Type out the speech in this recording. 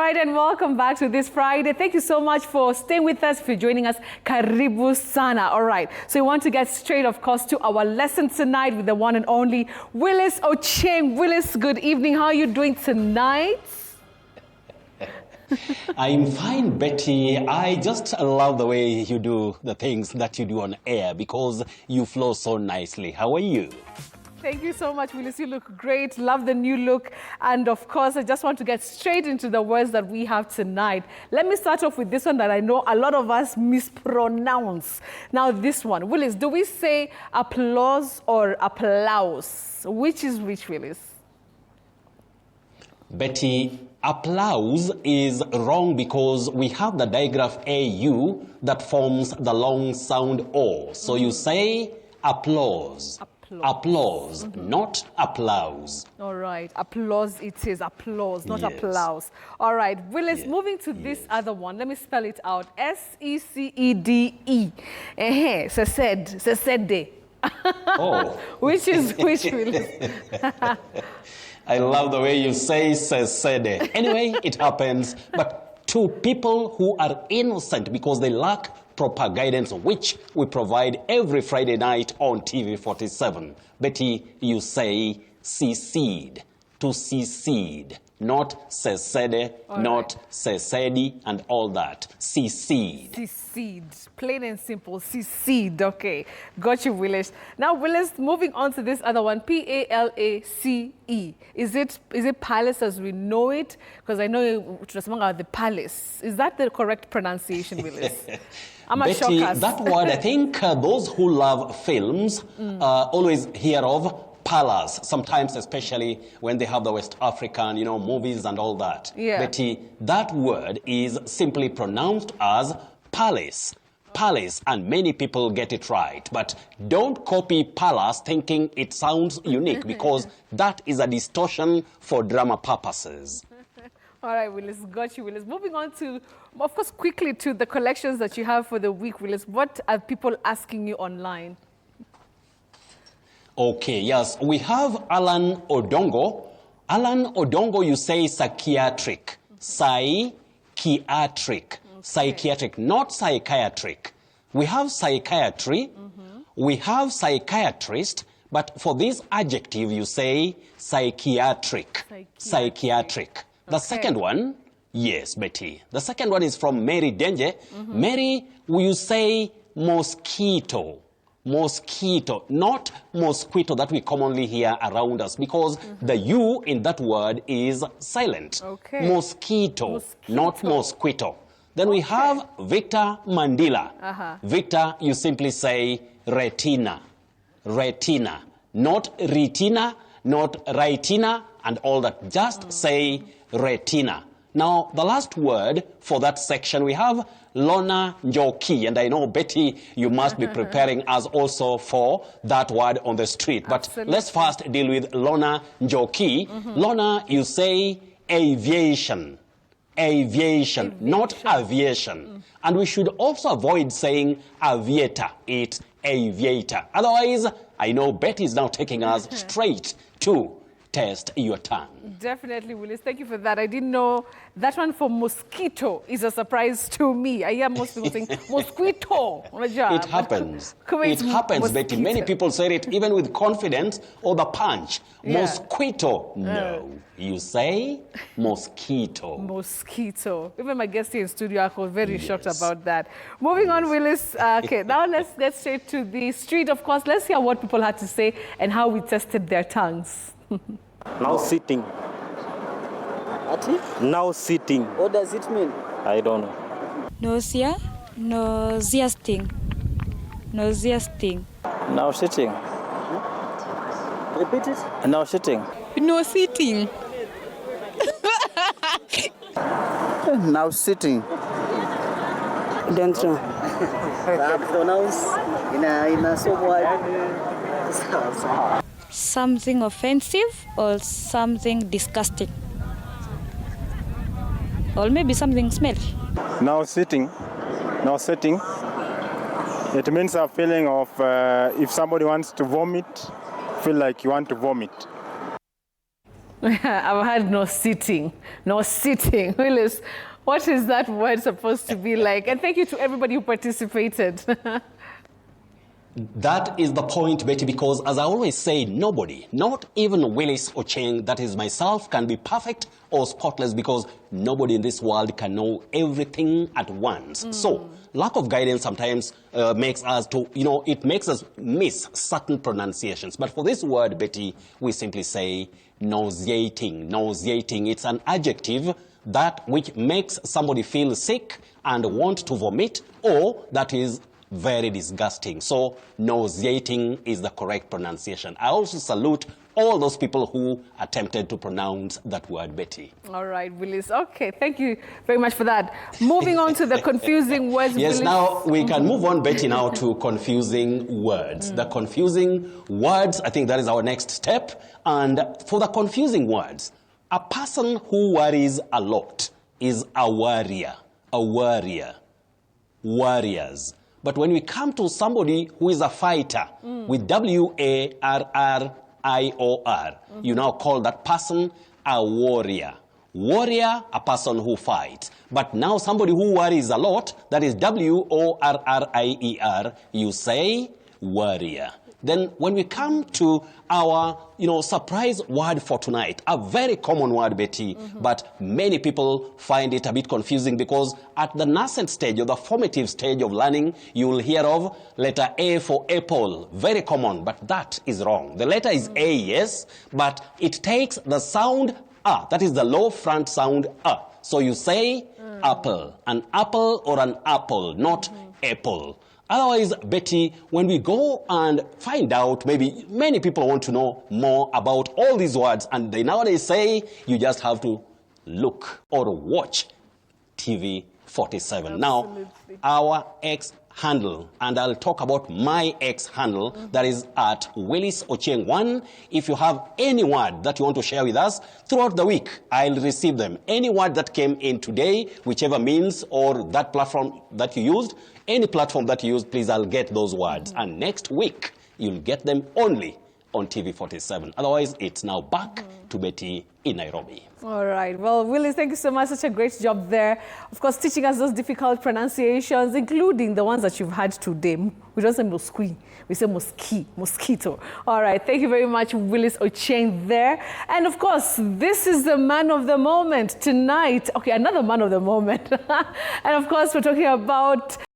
right, and welcome back to this Friday. Thank you so much for staying with us, for joining us. Karibu sana. All right, so we want to get straight, of course, to our lesson tonight with the one and only Willice Ochieng. Willice, good evening. How are you doing tonight? I'm fine, Betty. I just love the way you do the things that you do on air because you flow so nicely. How are you? Thank you so much, Willice. You look great. Love the new look. And of course, I just want to get straight into the words that we have tonight. Let me start off with this one that I know a lot of us mispronounce. Now, this one. Willice, do we say applause or applause? Which is which, Willice? Betty, applause is wrong because we have the digraph AU that forms the long sound O. So you say applause. Applause, not applause. All right, applause it is, applause, not applause. All right, Willice, moving to this other one, let me spell it out. S-E-C-E-D-E. Sesede. Oh. Which is which, Willice? I love the way you say sesede. Anyway, it happens, but to people who are innocent because they lack proper guidance, which we provide every Friday night on TV47. Betty, you say secede, to secede, not secede, not secedi, and all that. Secede. Secede, plain and simple, secede. Okay, got you, Willice. Now, Willice, moving on to this other one, P-A-L-A-C-E. Is it palace as we know it? Because I know it was the palace. Is that the correct pronunciation, Willice? Betty, that word, I think those who love films always hear of palace, sometimes especially when they have the West African, movies and all that. Yeah. Betty, that word is simply pronounced as palace. Palace, and many people get it right. But don't copy palace thinking it sounds unique because that is a distortion for drama purposes. All right, Willice, got you, Willice. Moving on to, of course, quickly to the collections that you have for the week, Willice. What are people asking you online? Okay, yes, we have Alan Odongo. Alan Odongo, you say psychiatric. Psychiatric. Psychiatric, not psychiatric. We have psychiatry, we have psychiatrist, but for this adjective, you say psychiatric. Psychiatric. The second one, yes, Betty. The second one is from Mary Denje. Mary, will you say mosquito? Mosquito, not mosquito that we commonly hear around us because the U in that word is silent. Okay. Mosquito, not mosquito. Then we have Victor Mandela. Victor, you simply say retina. Retina, not retina, not retina, and all that. Just say retina. Now, the last word for that section, we have Lona Njoki. And I know, Betty, you must be preparing us also for that word on the street. But let's first deal with Lona Njoki. Lona, you say aviation. Aviation, not aviation. And we should also avoid saying aviator. It's aviator. Otherwise, I know Betty is now taking us straight to test your tongue. Definitely, Willice. Thank you for that. I didn't know that one for mosquito is a surprise to me. I hear most people saying mosquito. It happens. It happens, Betty. Many people say it even with confidence or the punch. Yeah. Mosquito. No. You say mosquito. Mosquito. Even my guest here in studio, I was very shocked about that. Moving on, Willice. Okay, now let's get straight to the street. Of course, let's hear what people had to say and how we tested their tongues. Now sitting. Now sitting. What does it mean? I don't know. Nausea, nauseating, nauseating. Now sitting. Repeat it. Now sitting. No sitting. Now sitting. Don't know. Pronounce in a somewhat. Something offensive or something disgusting. Or maybe something smelly. Now sitting. Now sitting. It means a feeling of if somebody wants to vomit, feel like you want to vomit. I've had no sitting. Willice, what is that word supposed to be like? And thank you to everybody who participated. That is the point, Betty, because as I always say, nobody, not even Willice Ochieng, that is myself, can be perfect or spotless, because nobody in this world can know everything at once. So lack of guidance sometimes makes us to, it makes us miss certain pronunciations. But for this word, Betty, we simply say nauseating. Nauseating, it's an adjective that which makes somebody feel sick and want to vomit, or that is very disgusting. So nauseating is the correct pronunciation. I also salute all those people who attempted to pronounce that word, Betty. All right, Willice. Okay, thank you very much for that. Moving on to the confusing words. Yes, Willice. now we can move on, Betty, now to confusing words. The confusing words, I think that is our next step. And for the confusing words, a person who worries a lot is a worrier. A worrier. Warriors. But when we come to somebody who is a fighter with W-A-R-R-I-O-R, you now call that person a warrior. Warrior, a person who fights. But now somebody who worries a lot, that is W-O-R-R-I-E-R, you say warrior. Then when we come to our, surprise word for tonight, a very common word, Betty, but many people find it a bit confusing, because at the nascent stage or the formative stage of learning, you will hear of letter A for apple. Very common, but that is wrong. The letter is A, yes, but it takes the sound A. That is the low front sound A. So you say apple, an apple or an apple, not apple. Otherwise, Betty, when we go and find out, maybe many people want to know more about all these words, and they nowadays say you just have to look or watch TV 47. Absolutely. Now, our X handle, and I'll talk about my X handle, that is at Willice Ochieng 1. If you have any word that you want to share with us throughout the week, I'll receive them. Any word that came in today, whichever means or that platform that you used, any platform that you use, please, I'll get those words. And next week, you'll get them only on TV 47. Otherwise, it's now back to Betty in Nairobi. All right. Well, Willice, thank you so much. Such a great job there. Of course, teaching us those difficult pronunciations, including the ones that you've had today. We don't say mosquito. We say mosquito. All right. Thank you very much, Willice Ochieng there. And of course, this is the man of the moment tonight. Okay, another man of the moment. And of course, we're talking about